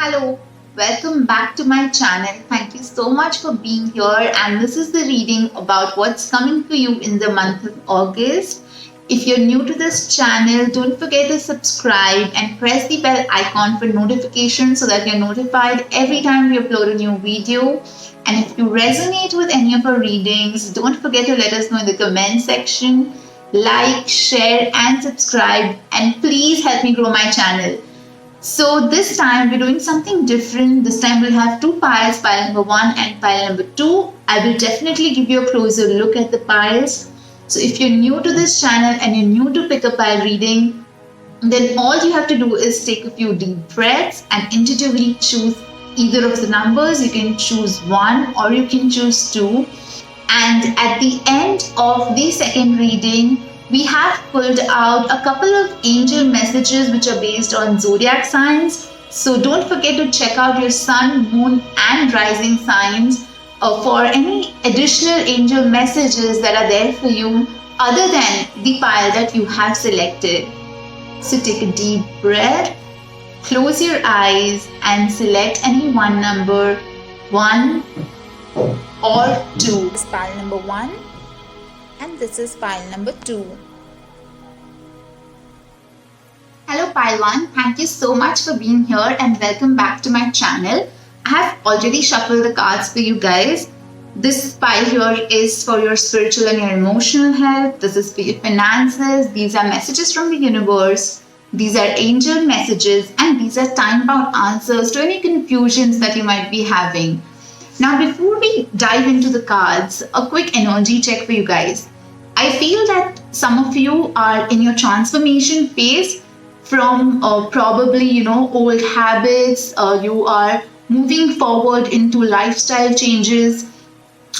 Hello, welcome back to my channel. Thank you so much for being here. And this is the reading about what's coming for you in the month of August. If you're new to this channel, don't forget to subscribe and press the bell icon for notifications so that you're notified every time we upload a new video. And if you resonate with any of our readings, don't forget to let us know in the comment section. Like, share, and subscribe. And please help me grow my channel. So this time we're doing something different. This time we'll have two piles, pile number 1 and pile number 2. I will definitely give you a closer look at the piles. So if you're new to this channel and you're new to pick a pile reading, then all you have to do is take a few deep breaths and intuitively choose either of the numbers. You can choose 1 or you can choose 2. And at the end of the second reading, we have pulled out a couple of angel messages which are based on zodiac signs. So don't forget to check out your sun, moon, and rising signs for any additional angel messages that are there for you other than the pile that you have selected. So take a deep breath, close your eyes, and select any one number, 1 or 2. This is pile number 1 and this is pile number 2. Hello pile 1, thank you so much for being here and welcome back to my channel. I have already shuffled the cards for you guys. This pile here is for your spiritual and your emotional health. This is for your finances. These are messages from the universe. These are angel messages and these are time-bound answers to any confusions that you might be having. Now before we dive into the cards, a quick energy check for you guys. I feel that some of you are in your transformation phase from probably old habits. You are moving forward into lifestyle changes.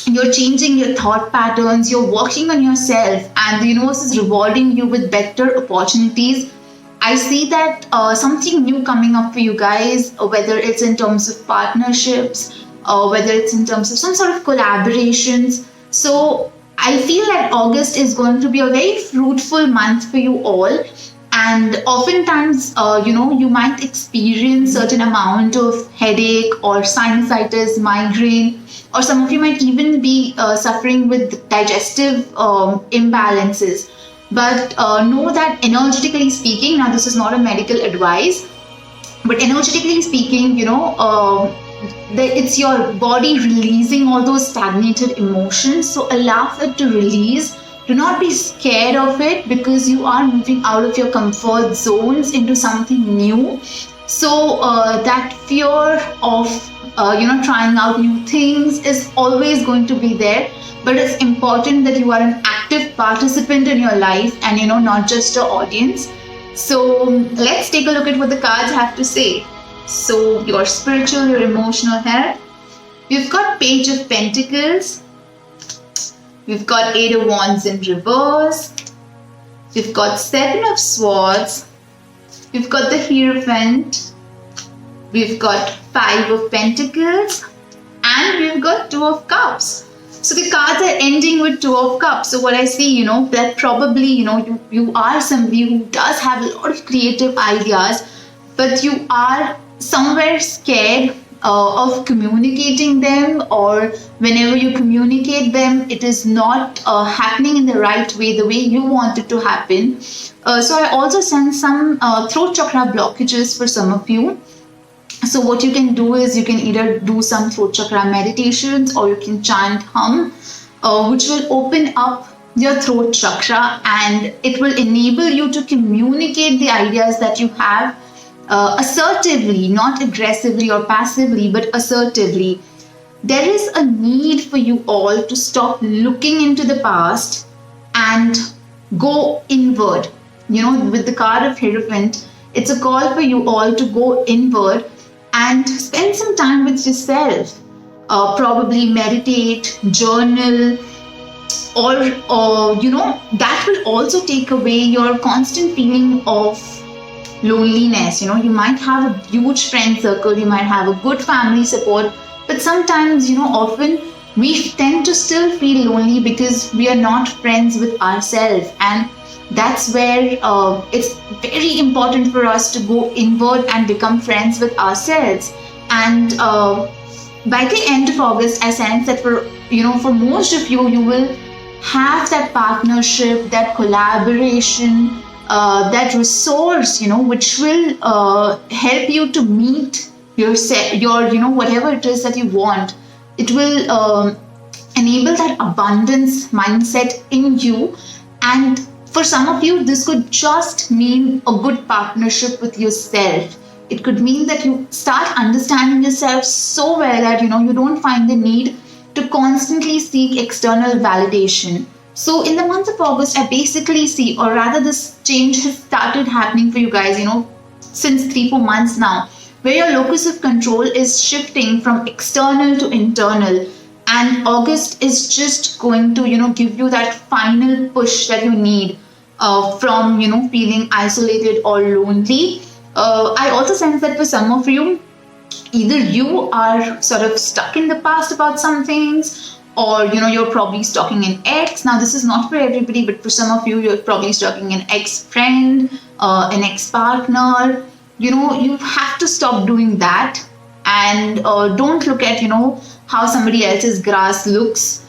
You're changing your thought patterns. You're working on yourself and the universe is rewarding you with better opportunities. I see that something new coming up for you guys, whether it's in terms of partnerships, whether it's in terms of some sort of collaborations. So I feel that August is going to be a very fruitful month for you all. And oftentimes, you might experience certain amount of headache or sinusitis, migraine, or some of you might even be suffering with digestive imbalances. But know that energetically speaking, now this is not a medical advice, but energetically speaking, it's your body releasing all those stagnated emotions. So allow it to release. Do not be scared of it because you are moving out of your comfort zones into something new. So that fear of trying out new things is always going to be there. But it's important that you are an active participant in your life and not just an audience. So let's take a look at what the cards have to say. So your spiritual, your emotional health. We've got Page of Pentacles. We've got 8 of Wands in reverse. We've got 7 of Swords. We've got the Hierophant. We've got 5 of Pentacles. And we've got 2 of Cups. So the cards are ending with 2 of Cups. So what I see, that probably, you are somebody who does have a lot of creative ideas, but you are somewhere scared of communicating them, or whenever you communicate them, it is not happening in the right way, the way you want it to happen. So I also sense some throat chakra blockages for some of you. So what you can do is you can either do some throat chakra meditations or you can chant hum, which will open up your throat chakra and it will enable you to communicate the ideas that you have assertively, not aggressively or passively, but assertively. There is a need for you all to stop looking into the past and go inward. With the card of Hierophant, it's a call for you all to go inward and spend some time with yourself. Probably meditate, journal, or that will also take away your constant feeling of loneliness. You might have a huge friend circle, you might have a good family support, but sometimes often we tend to still feel lonely because we are not friends with ourselves, and That's where it's very important for us to go inward and become friends with ourselves. And by the end of August, I sense that for most of you, you will have that partnership, that collaboration, that resource, which will help you to meet your whatever it is that you want. It will enable that abundance mindset in you. And for some of you, this could just mean a good partnership with yourself. It could mean that you start understanding yourself so well that you don't find the need to constantly seek external validation. So in the month of August, I basically see, or rather this change has started happening for you guys, since 3-4 months now, where your locus of control is shifting from external to internal. And August is just going to give you that final push that you need from feeling isolated or lonely. I also sense that for some of you, either you are sort of stuck in the past about some things, or you're probably stalking an ex. Now this is not for everybody, but for some of you, you're probably stalking an ex-friend, an ex-partner. You have to stop doing that, and don't look at how somebody else's grass looks,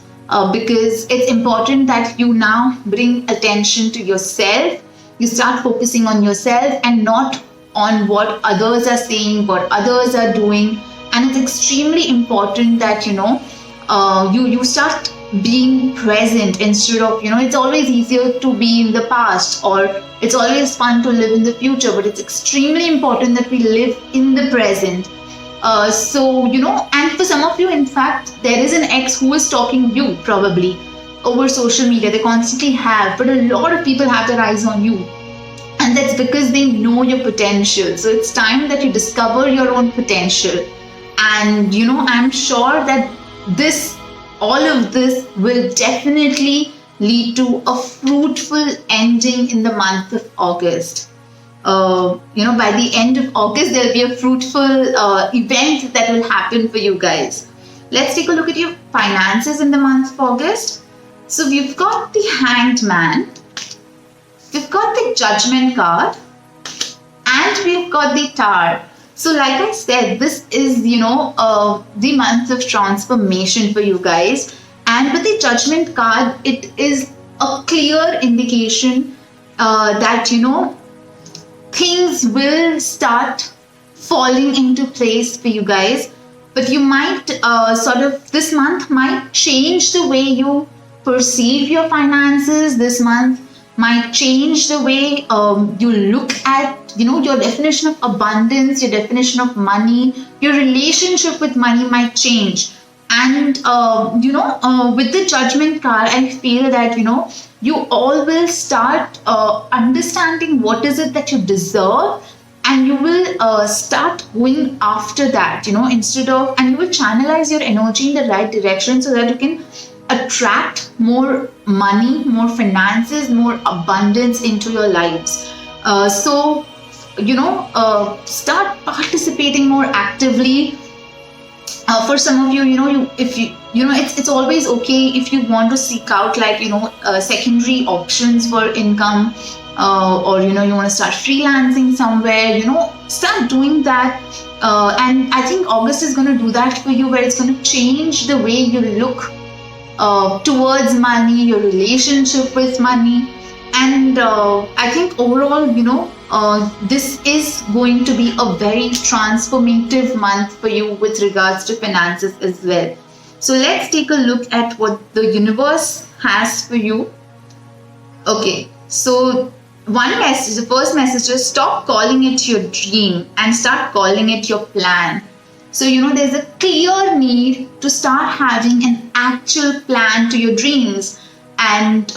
because it's important that you now bring attention to yourself. You start focusing on yourself and not on what others are saying, what others are doing. And it's extremely important that you start being present instead of it's always easier to be in the past, or it's always fun to live in the future, but it's extremely important that we live in the present. And for some of you, in fact, there is an ex who is stalking you probably over social media. They constantly have, but a lot of people have their eyes on you. And that's because they know your potential. So it's time that you discover your own potential. And I'm sure that all of this will definitely lead to a fruitful ending in the month of August. By the end of August, there'll be a fruitful event that will happen for you guys. Let's take a look at your finances in the month of August. So we've got the Hanged Man, we've got the Judgment card, and we've got the Tower. So like I said, this is, the month of transformation for you guys. And with the Judgment card, it is a clear indication that, things will start falling into place for you guys. But you might this month might change the way you perceive your finances. This month might change the way you look at your definition of abundance, your definition of money. Your relationship with money might change. And with the Judgment card, I feel that you all will start understanding what is it that you deserve, and you will start going after that, and you will channelize your energy in the right direction so that you can attract more money, more finances, more abundance into your lives. Start participating more actively. For some of you, it's always okay if you want to seek out secondary options for income, or you want to start freelancing somewhere. Start doing that. And I think August is going to do that for you, where it's going to change the way you look towards money, your relationship with money. And I think overall, this is going to be a very transformative month for you with regards to finances as well. So let's take a look at what the universe has for you. Okay, so the first message is stop calling it your dream and start calling it your plan. So, there's a clear need to start having an actual plan to your dreams. And,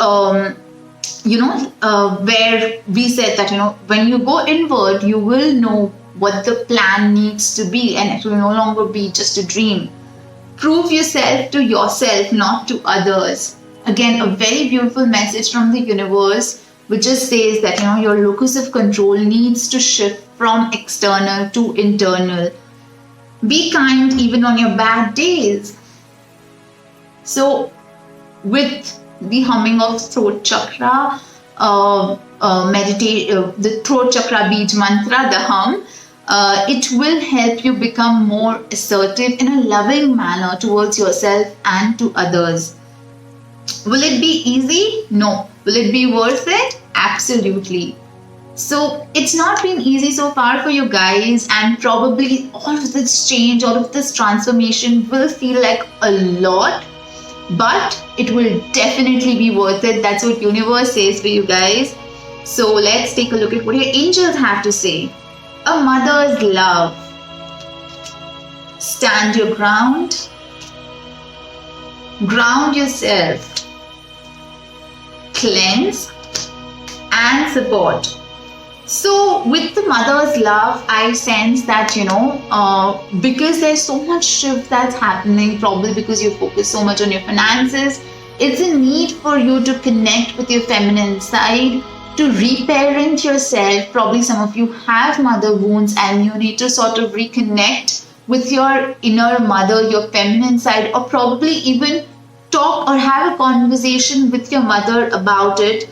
where we said that, when you go inward, you will know what the plan needs to be, and it will no longer be just a dream. Prove yourself to yourself, not to others. Again, a very beautiful message from the universe, which just says that, your locus of control needs to shift from external to internal. Be kind even on your bad days. So with the humming of throat chakra, meditate, the throat chakra beej mantra, the hum. It will help you become more assertive in a loving manner towards yourself and to others. Will it be easy? No. Will it be worth it? Absolutely. So it's not been easy so far for you guys, and probably all of this change, all of this transformation will feel like a lot, but it will definitely be worth it. That's what universe says for you guys. So let's take a look at what your angels have to say. A mother's love. Stand your ground. Ground yourself. Cleanse and support. So with the mother's love, I sense that, because there's so much shift that's happening, probably because you focus so much on your finances, it's a need for you to connect with your feminine side, to reparent yourself. Probably some of you have mother wounds and you need to sort of reconnect with your inner mother, your feminine side, or probably even talk or have a conversation with your mother about it.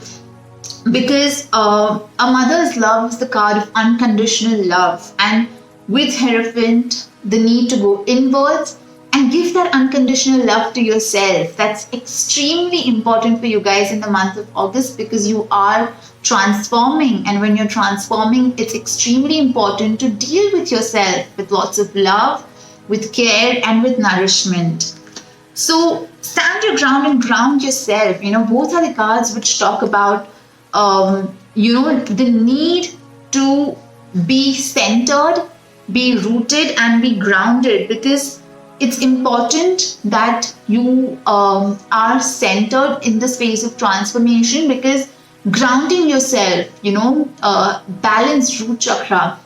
Because a mother's love is the card of unconditional love, and with Hierophant, the need to go inwards and give that unconditional love to yourself. That's extremely important for you guys in the month of August, because you are transforming, and when you're transforming, it's extremely important to deal with yourself with lots of love, with care, and with nourishment. So stand your ground and ground yourself. Both are the cards which talk about the need to be centered, be rooted, and be grounded, because it's important that you are centered in this phase of transformation, because grounding yourself, balanced root chakra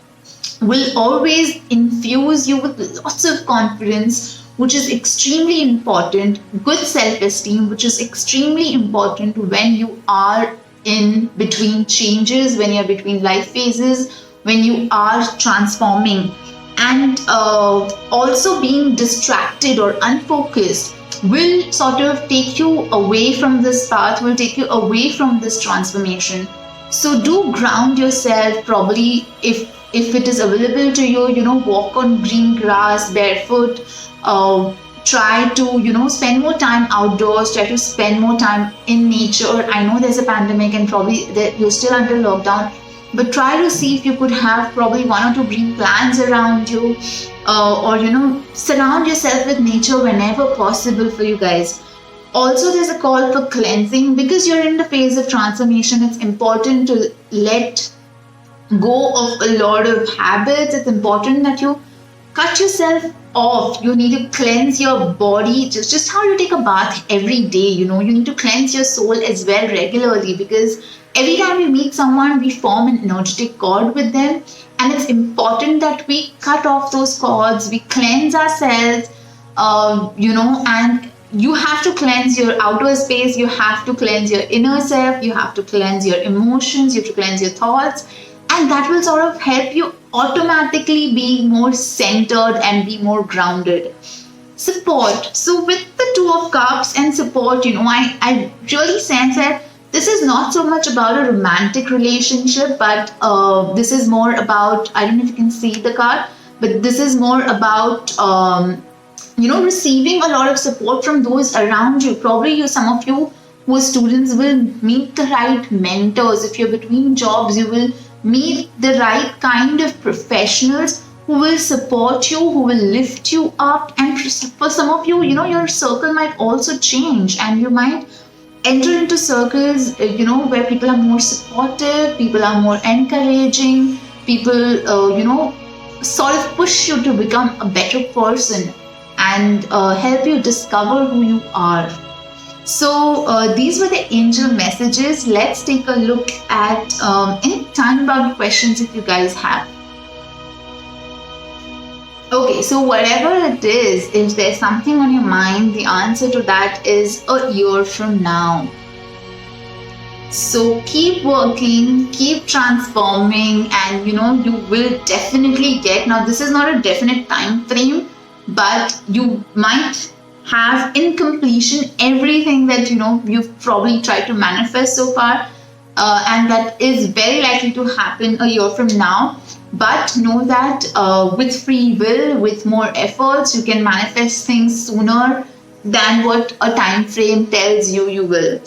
will always infuse you with lots of confidence, which is extremely important, good self-esteem, which is extremely important when you are in between changes, when you're between life phases, when you are transforming. And also being distracted or unfocused will sort of take you away from this path, will take you away from this transformation. So do ground yourself. Probably if it is available to you, walk on green grass barefoot. Try to spend more time outdoors, try to spend more time in nature. I know there's a pandemic and probably you're still under lockdown, but try to see if you could have probably one or two green plants around you, or surround yourself with nature whenever possible for you guys. Also, there's a call for cleansing, because you're in the phase of transformation. It's important to let go of a lot of habits. It's important that you cut yourself off. You need to cleanse your body, just how you take a bath every day. You need to cleanse your soul as well regularly, because every time we meet someone, we form an energetic cord with them, and it's important that we cut off those cords, we cleanse ourselves, and you have to cleanse your outer space, you have to cleanse your inner self, you have to cleanse your emotions, you have to cleanse your thoughts, and that will sort of help you automatically be more centered and be more grounded. Support. So with the Two of Cups and support, I really sense that this is not so much about a romantic relationship, but this is more about, I don't know if you can see the card, but this is more about receiving a lot of support from those around you. Probably some of you who are students will meet the right mentors. If you're between jobs, you will meet the right kind of professionals who will support you, who will lift you up. And for some of you, your circle might also change, and you might enter into circles, where people are more supportive, people are more encouraging, people, sort of push you to become a better person and help you discover who you are. So these were the angel messages. Let's take a look at any time-bound questions if you guys have. Okay, so whatever it is, if there's something on your mind, the answer to that is a year from now. So keep working, keep transforming, and you will definitely get. Now, this is not a definite time frame, but you might have in completion everything that you've probably tried to manifest so far. and that is very likely to happen a year from now. But know that with free will, with more efforts, you can manifest things sooner than what a time frame tells you you will.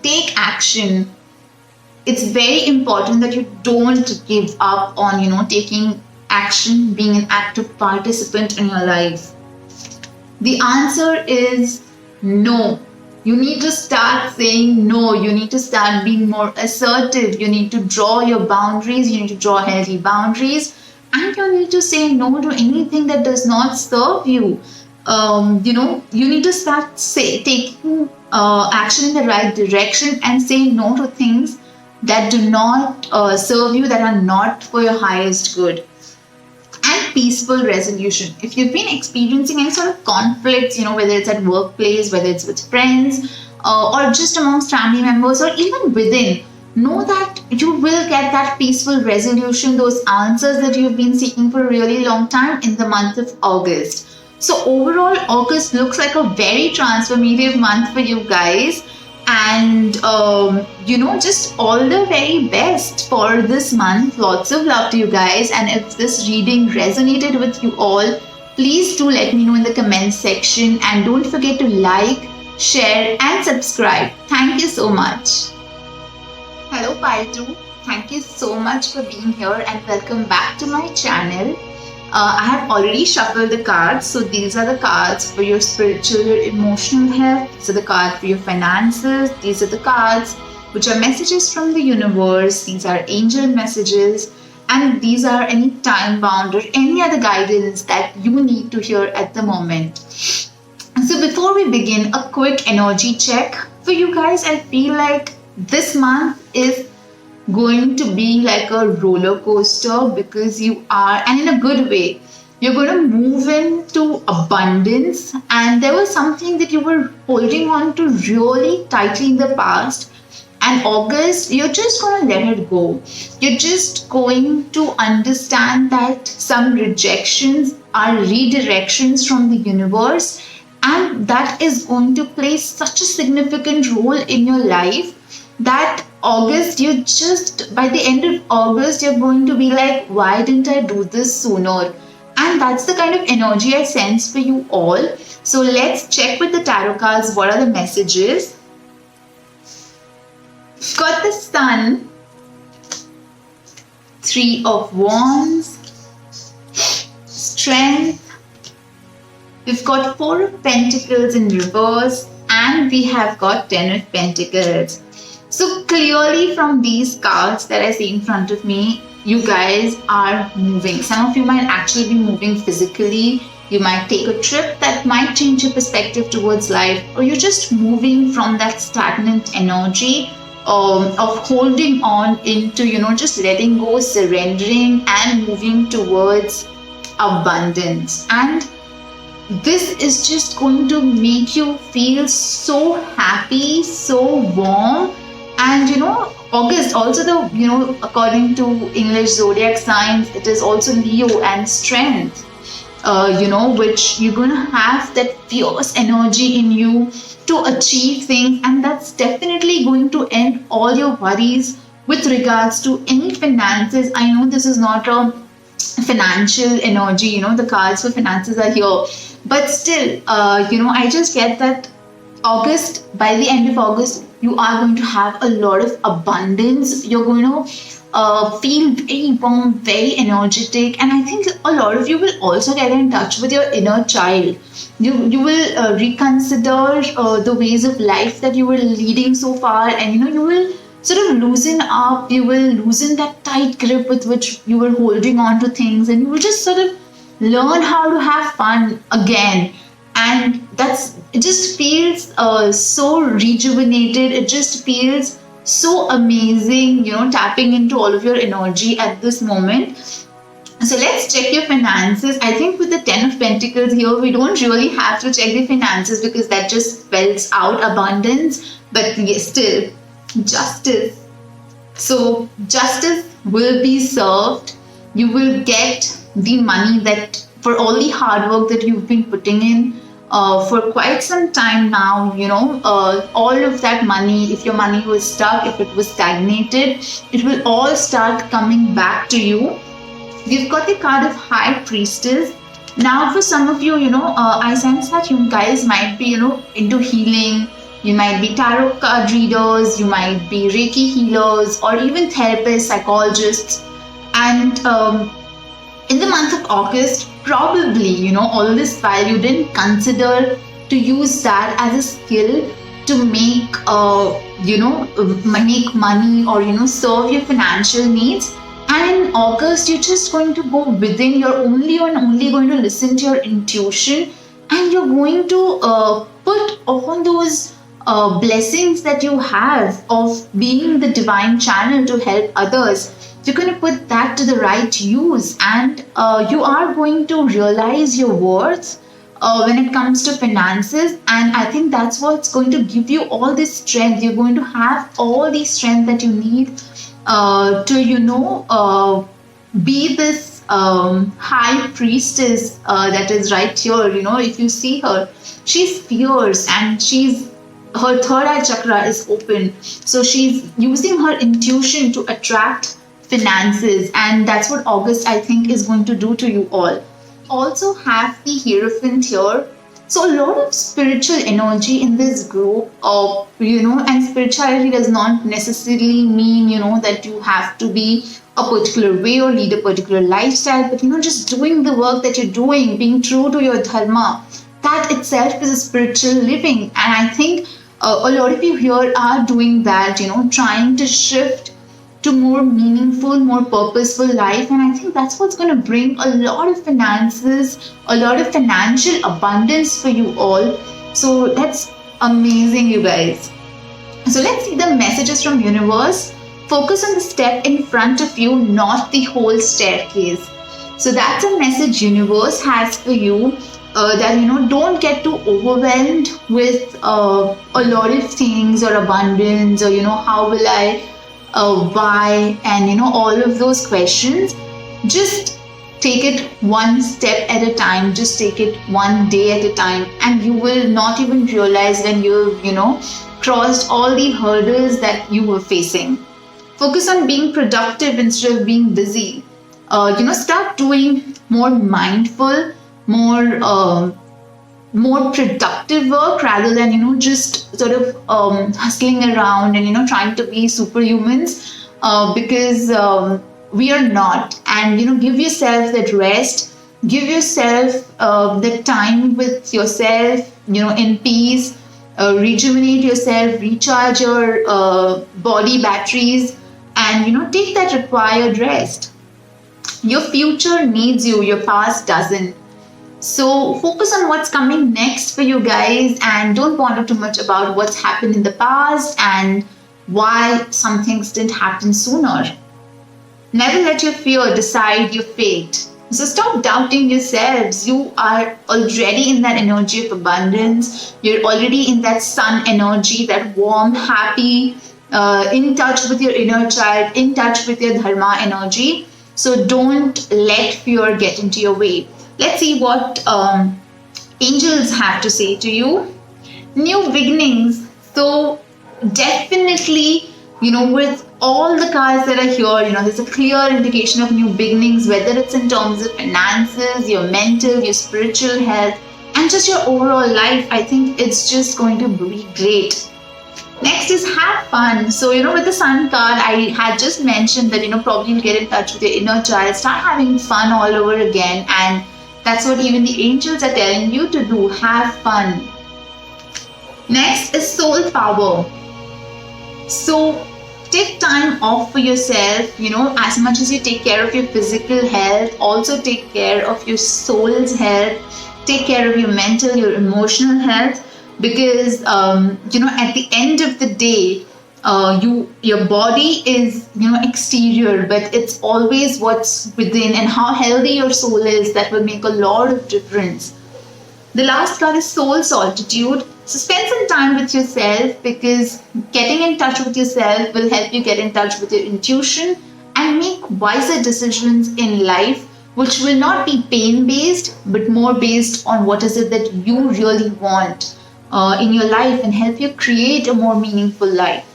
Take action. It's very important that you don't give up on, taking action, being an active participant in your life. The answer is no. You need to start saying no. You need to start being more assertive. You need to draw your boundaries. You need to draw healthy boundaries. And you need to say no to anything that does not serve you. You need to start taking action in the right direction and say no to things that do not serve you, that are not for your highest good. And peaceful resolution. If you've been experiencing any sort of conflicts, whether it's at workplace, whether it's with friends, or just amongst family members, or even within, know that you will get that peaceful resolution, those answers that you've been seeking for a really long time in the month of August. So overall, August looks like a very transformative month for you guys. And just all the very best for this month. Lots of love to you guys. And if this reading resonated with you all, please do let me know in the comments section, and don't forget to like, share and subscribe. Thank you so much. Hello Pile 2, thank you so much for being here and welcome back to my channel. I have already shuffled the cards. So these are the cards for your spiritual, your emotional health. These are the cards for your finances. These are the cards which are messages from the universe. These are angel messages. And these are any time bound or any other guidance that you need to hear at the moment. So before we begin, a quick energy check for you guys. I feel like this month is going to be like a roller coaster, because you are, and in a good way, you're going to move into abundance. And there was something that you were holding on to really tightly in the past, and August, you're just going to let it go. You're just going to understand that some rejections are redirections from the universe, and that is going to play such a significant role in your life that August, by the end of August, you're going to be like, why didn't I do this sooner? And that's the kind of energy I sense for you all. So let's check with the tarot cards. What are the messages? We've got the Sun, Three of Wands, Strength. We've got Four of Pentacles in reverse, and we have got Ten of Pentacles. So clearly from these cards that I see in front of me, you guys are moving. Some of you might actually be moving physically. You might take a trip that might change your perspective towards life, or you're just moving from that stagnant energy of holding on into, just letting go, surrendering and moving towards abundance. And this is just going to make you feel so happy, so warm. And August also, according to English zodiac signs, it is also Leo and strength, which you're going to have that fierce energy in you to achieve things. And that's definitely going to end all your worries with regards to any finances. I know this is not a financial energy, the cards for finances are here. But still, I just get that August, by the end of August, you are going to have a lot of abundance. You're going to feel very warm, very energetic, and I think a lot of you will also get in touch with your inner child. You will reconsider the ways of life that you were leading so far, and you will sort of loosen up. You will loosen that tight grip with which you were holding on to things, and you will just sort of learn how to have fun again. And it just feels so rejuvenated. It just feels so amazing, tapping into all of your energy at this moment. So let's check your finances. I think with the Ten of Pentacles here, we don't really have to check the finances because that just spells out abundance. But yes, still, justice. So justice will be served. You will get the money that for all the hard work that you've been putting in. for quite some time now. All of that money, if your money was stuck, if it was stagnated, it will all start coming back to you. We've got the card of High Priestess. Now, for some of you, I sense that you guys might be, into healing. You might be tarot card readers, you might be Reiki healers, or even therapists, psychologists. And in the month of August, probably, all this while you didn't consider to use that as a skill to make, make money or, serve your financial needs. And in August, you're just going to go within. You're only going to listen to your intuition, and you're going to put all those blessings that you have of being the divine channel to help others. You're going to put that to the right use, and you are going to realize your worth when it comes to finances. And I think that's what's going to give you all this strength. You're going to have all the strength that you need to be this high priestess that is right here. If you see her, she's fierce, and her third eye chakra is open, so she's using her intuition to attract finances, and that's what August, I think, is going to do to you all. Also have the Hierophant here. So a lot of spiritual energy in this group, and spirituality does not necessarily mean, that you have to be a particular way or lead a particular lifestyle, but, just doing the work that you're doing, being true to your dharma, that itself is a spiritual living. And I think a lot of you here are doing that, trying to shift to more meaningful, more purposeful life. And I think that's what's going to bring a lot of finances, a lot of financial abundance for you all. So that's amazing, you guys. So let's see the messages from universe. Focus on the step in front of you, not the whole staircase. So that's a message universe has for you. That don't get too overwhelmed with a lot of things or abundance, or how will I, why, and all of those questions. Just take it one step at a time. Just take it one day at a time, and you will not even realize when you've crossed all the hurdles that you were facing. Focus on being productive instead of being busy. Start doing more mindful, more productive work, rather than just sort of hustling around and trying to be superhumans, because we are not. And give yourself that rest, give yourself the time with yourself, in peace. Rejuvenate yourself, recharge your body batteries, and take that required rest. Your future needs you, your past doesn't. So focus on what's coming next for you guys, and don't ponder too much about what's happened in the past and why some things didn't happen sooner. Never let your fear decide your fate. So stop doubting yourselves. You are already in that energy of abundance. You're already in that sun energy, that warm, happy, in touch with your inner child, in touch with your dharma energy. So don't let fear get into your way. Let's see what angels have to say to you. New beginnings. So definitely, with all the cards that are here, there's a clear indication of new beginnings, whether it's in terms of finances, your mental, your spiritual health, and just your overall life. I think it's just going to be great. Next is have fun. So, with the Sun card, I had just mentioned that, probably you'll get in touch with your inner child, start having fun all over again. And that's what even the angels are telling you to do. Have fun. Next is soul power. So take time off for yourself, as much as you take care of your physical health, also take care of your soul's health, take care of your mental, your emotional health, because, at the end of the day, your body is, exterior, but it's always what's within and how healthy your soul is that will make a lot of difference. The last card is soul solitude. So spend some time with yourself, because getting in touch with yourself will help you get in touch with your intuition and make wiser decisions in life which will not be pain based, but more based on what is it that you really want in your life and help you create a more meaningful life.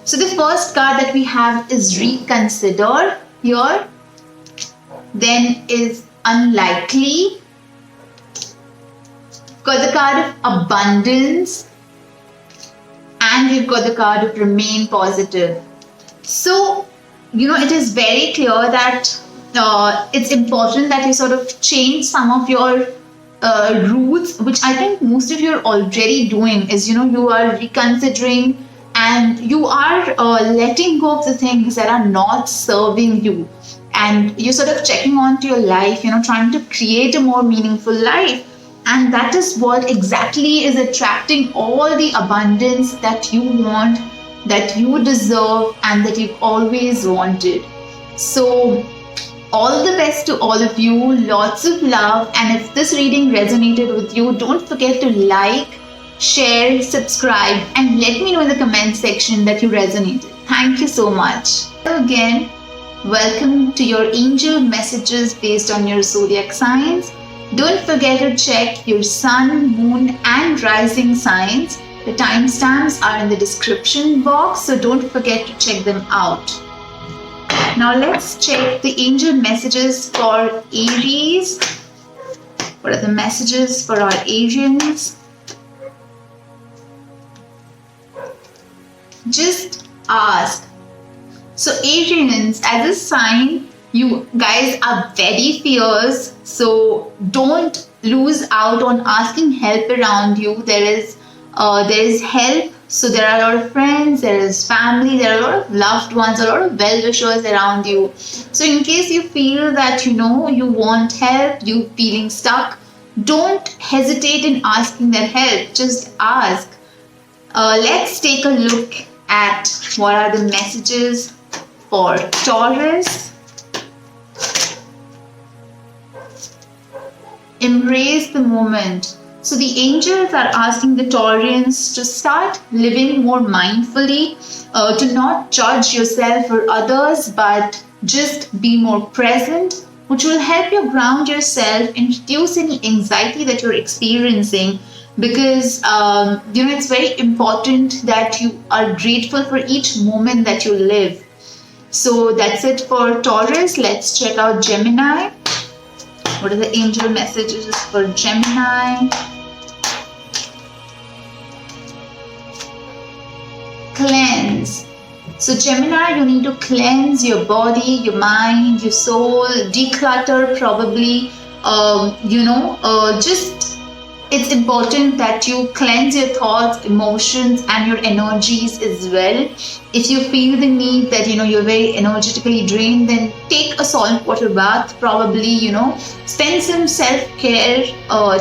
So the first card that we have is reconsider here, then is unlikely, got the card of abundance, and we've got the card of remain positive. So, it is very clear that it's important that you sort of change some of your roots, which I think most of you are already doing, is, you are reconsidering and you are letting go of the things that are not serving you. And you're sort of checking onto your life, trying to create a more meaningful life. And that is what exactly is attracting all the abundance that you want, that you deserve, and that you've always wanted. So, all the best to all of you, lots of love. And if this reading resonated with you, don't forget to like, share, subscribe, and let me know in the comment section that you resonated. Thank you so much. Again, welcome to your angel messages based on your zodiac signs. Don't forget to check your sun, moon, and rising signs. The timestamps are in the description box, so don't forget to check them out. Now let's check the angel messages for Aries. What are the messages for our Arians? Just ask. So Arians, as a sign, you guys are very fierce, so don't lose out on asking help around you. There is help. So there are a lot of friends, there is family, there are a lot of loved ones, a lot of well-wishers around you. So in case you feel that you want help, you feeling stuck, don't hesitate in asking that help. Just ask. Let's take a look at what are the messages for Taurus. Embrace the moment. So the angels are asking the Taurians to start living more mindfully, to not judge yourself or others, but just be more present, which will help you ground yourself and reduce any anxiety that you're experiencing. Because it's very important that you are grateful for each moment that you live. So that's it for Taurus. Let's check out Gemini. What are the angel messages for Gemini? Cleanse. So Gemini, you need to cleanse your body, your mind, your soul, declutter probably. It's important that you cleanse your thoughts, emotions, and your energies as well. If you feel the need that you're very energetically drained, then take a salt water bath. Probably spend some self-care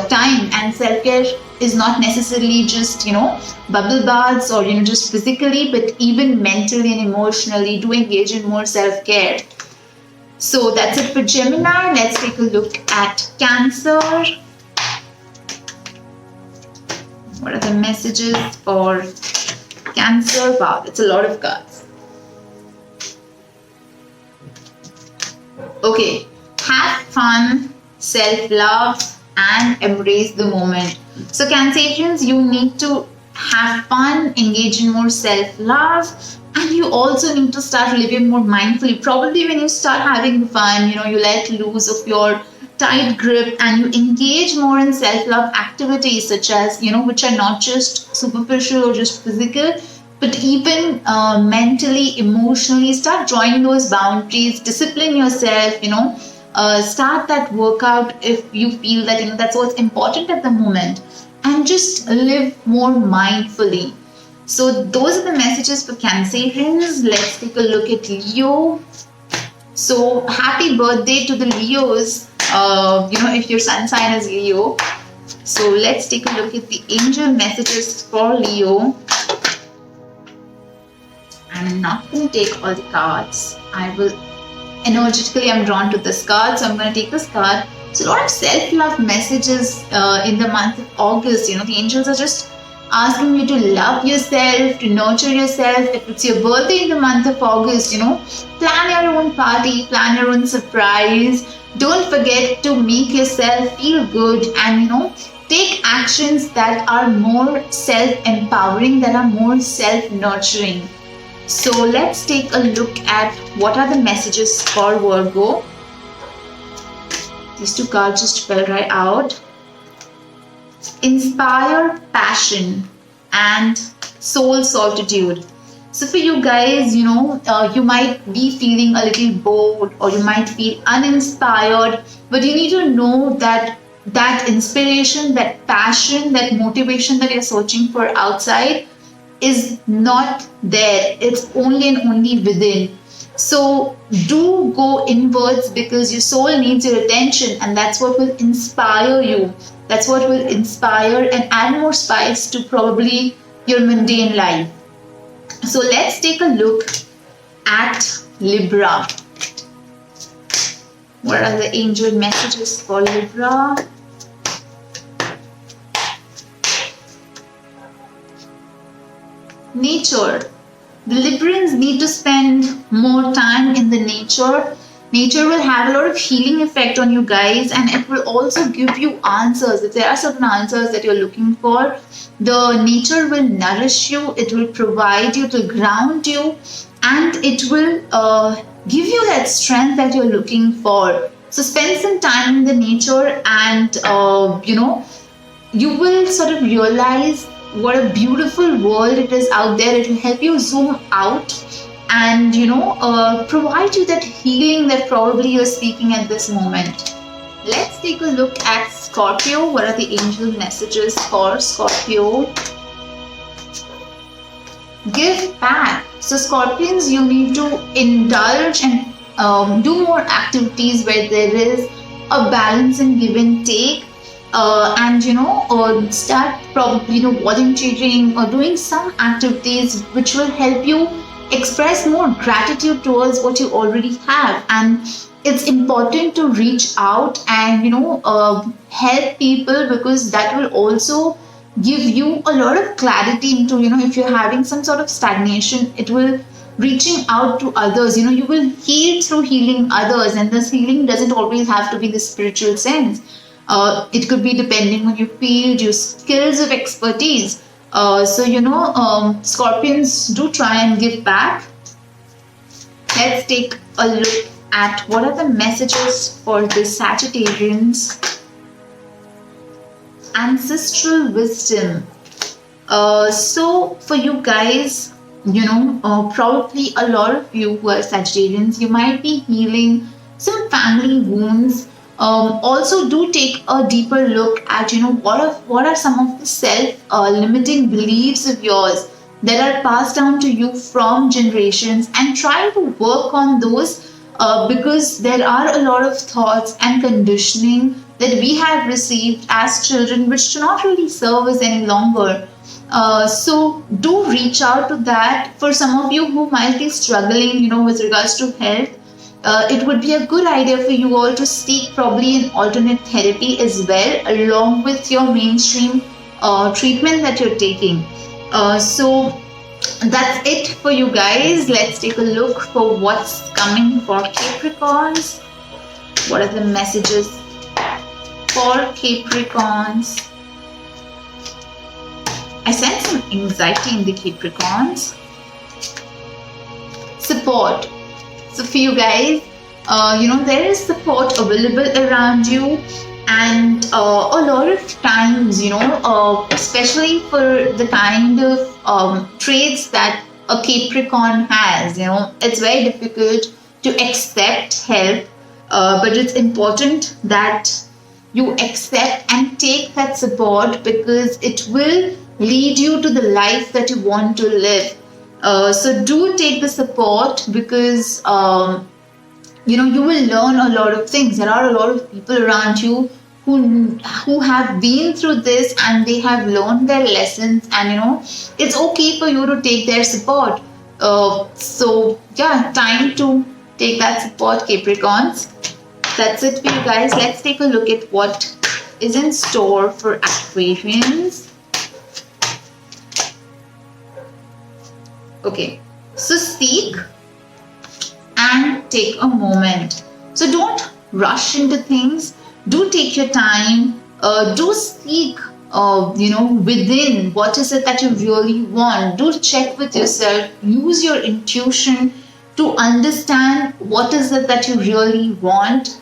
time. And self-care is not necessarily just bubble baths or just physically, but even mentally and emotionally. Do engage in more self-care. So that's it for Gemini. Let's take a look at Cancer. What are the messages for Cancer? Wow, it's a lot of cards. Okay, have fun, self-love, and embrace the moment. So Cancerians, you need to have fun, engage in more self-love, and you also need to start living more mindfully. Probably when you start having fun, you let loose of your tight grip and you engage more in self-love activities such as, which are not just superficial or just physical, but even mentally, emotionally. Start drawing those boundaries, discipline yourself, start that workout if you feel that, that's what's important at the moment, and just live more mindfully. So those are the messages for Cancerians. Let's take a look at Leo. So happy birthday to the Leos. If your sun sign is Leo. So let's take a look at the angel messages for Leo. I'm not going to take all the cards. Energetically, I'm drawn to this card. So I'm going to take this card. So a lot of self-love messages in the month of August. The angels are just asking you to love yourself, to nurture yourself. If it's your birthday in the month of August, plan your own party, plan your own surprise. Don't forget to make yourself feel good and, take actions that are more self-empowering, that are more self-nurturing. So let's take a look at what are the messages for Virgo. These two cards just fell right out. Inspire passion and soul solitude. So for you guys, you might be feeling a little bored or you might feel uninspired, but you need to know that inspiration, that passion, that motivation that you're searching for outside is not there. It's only and only within. So do go inwards because your soul needs your attention, and that's what will inspire you. That's what will inspire and add more spice to probably your mundane life. So let's take a look at Libra. What are the angel messages for Libra? Nature. The Librans need to spend more time in the nature. Nature will have a lot of healing effect on you guys, and it will also give you answers. If there are certain answers that you're looking for, the nature will nourish you, it will provide you, it will ground you, and it will give you that strength that you're looking for. So spend some time in the nature and you will sort of realize what a beautiful world it is out there. It will help you zoom out and provide you that healing that probably you're seeking at this moment. Let's take a look at Scorpio. What are the angel messages for Scorpio? Give back. So Scorpions, you need to indulge and do more activities where there is a balance in give and take. And start probably volunteering or doing some activities which will help you express more gratitude towards what you already have. And it's important to reach out and help people, because that will also give you a lot of clarity into if you're having some sort of stagnation. It will reaching out to others. You will heal through healing others, and this healing doesn't always have to be the spiritual sense. It could be depending on your field, your skills of expertise. Scorpions, do try and give back. Let's take a look at what are the messages for the Sagittarians. Ancestral wisdom. So for you guys, probably a lot of you who are Sagittarians, you might be healing some family wounds. Also do take a deeper look at what are some of the self-limiting beliefs of yours that are passed down to you from generations, and try to work on those because there are a lot of thoughts and conditioning that we have received as children which do not really serve us any longer. So do reach out to that. For some of you who might be struggling with regards to health, it would be a good idea for you all to seek probably an alternate therapy as well, along with your mainstream treatment that you're taking. So that's it for you guys. Let's take a look for what's coming for Capricorns. What are the messages for Capricorns? I sense some anxiety in the Capricorns. Support. So for you guys, there is support available around you, and a lot of times, especially for the kind of traits that a Capricorn has, it's very difficult to accept help, but it's important that you accept and take that support, because it will lead you to the life that you want to live. So do take the support, because you will learn a lot of things. There are a lot of people around you who have been through this, and they have learned their lessons, and it's okay for you to take their support. So yeah, time to take that support, Capricorns. That's it for you guys. Let's take a look at what is in store for Aquarians. Okay, so seek and take a moment. So don't rush into things. Do take your time. Do seek, within what is it that you really want. Do check with yourself. Use your intuition to understand what is it that you really want.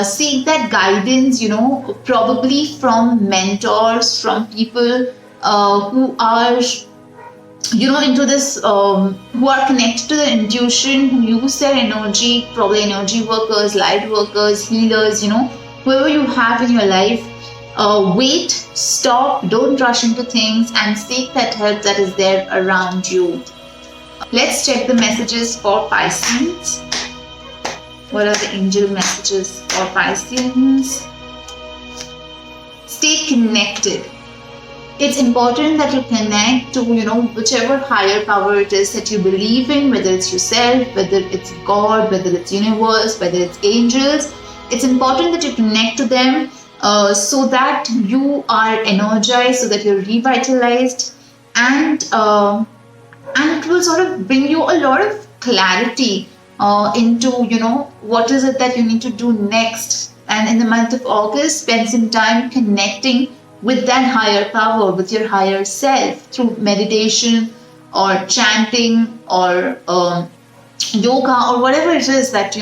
Seek that guidance, probably from mentors, from people who are into this, who are connected to the intuition, who use their energy, probably energy workers, light workers, healers, whoever you have in your life. Wait, stop, don't rush into things, and seek that help that is there around you. Let's check the messages for Pisces. What are the angel messages for Pisces? Stay connected. It's important that you connect to, whichever higher power it is that you believe in, whether it's yourself, whether it's God, whether it's universe, whether it's angels. It's important that you connect to them so that you are energized, so that you're revitalized, and it will sort of bring you a lot of clarity into, what is it that you need to do next. And in the month of August, spend some time connecting with that higher power, with your higher self, through meditation or chanting or yoga or whatever it is that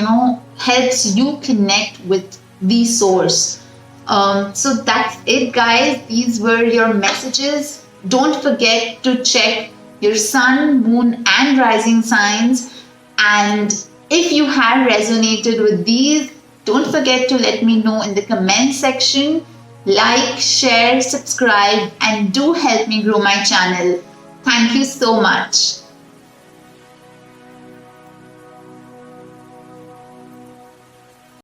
helps you connect with the source. So that's it, guys. These were your messages. Don't forget to check your sun, moon, and rising signs. And if you have resonated with these, don't forget to let me know in the comment section. Like, share, subscribe, and do help me grow my channel. Thank you so much.